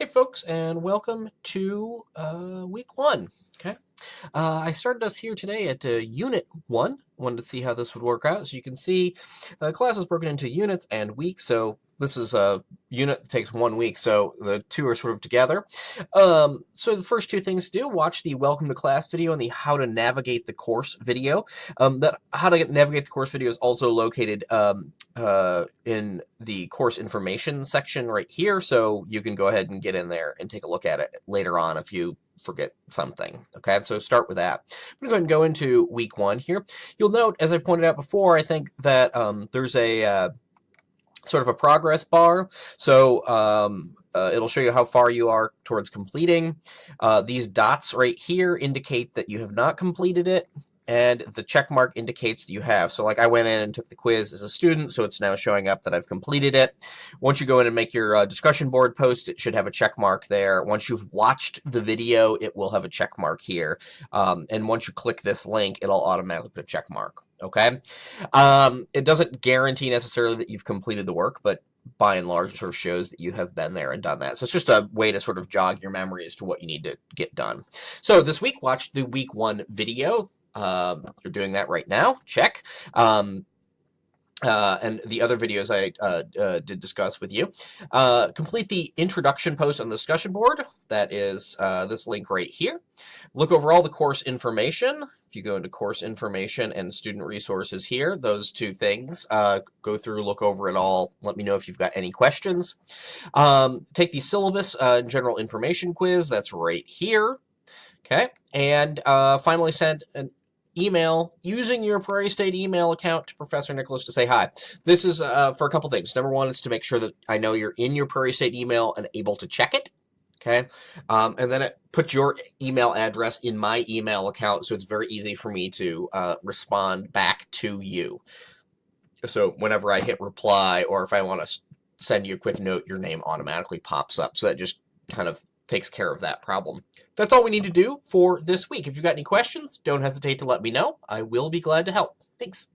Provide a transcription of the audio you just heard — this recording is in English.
Hey, folks, and welcome to week one. Okay, I started us here today at Unit 1. Wanted to see how this would work out. So you can see class is broken into units and weeks. So this is a unit that takes 1 week, so the two are sort of together. So the first two things to do, watch the Welcome to Class video and the How to Navigate the Course video. That How to Navigate the Course video is also located in the course information section right here, so you can go ahead and get in there and take a look at it later on if you forget something. Okay, so start with that. I'm going to go ahead and go into week one here. You'll note, as I pointed out before, I think that there's a sort of a progress bar. So it'll show you how far you are towards completing. These dots right here indicate that you have not completed it, and the check mark indicates that you have. So like I went in and took the quiz as a student, so it's now showing up that I've completed it. Once you go in and make your discussion board post, it should have a check mark there. Once you've watched the video, it will have a check mark here. And once you click this link, it'll automatically put a check mark. Okay. It doesn't guarantee necessarily that you've completed the work, but by and large, it sort of shows that you have been there and done that. So it's just a way to sort of jog your memory as to what you need to get done. So this week, watch the week one video. You're doing that right now. Check. And the other videos I did discuss with you. Complete the introduction post on the discussion board. That is this link right here. Look over all the course information. If you go into course information and student resources here, those two things, go through, look over it all. Let me know if you've got any questions. Take the syllabus general information quiz. That's right here. Okay. And finally send an email using your Prairie State email account to Professor Nicholas to say hi. This is for a couple things. Number one is to make sure that I know you're in your Prairie State email and able to check it. Okay. And then it puts your email address in my email account, so it's very easy for me to respond back to you. So whenever I hit reply, or if I want to send you a quick note, your name automatically pops up. So that just kind of takes care of that problem. That's all we need to do for this week. If you've got any questions, don't hesitate to let me know. I will be glad to help. Thanks.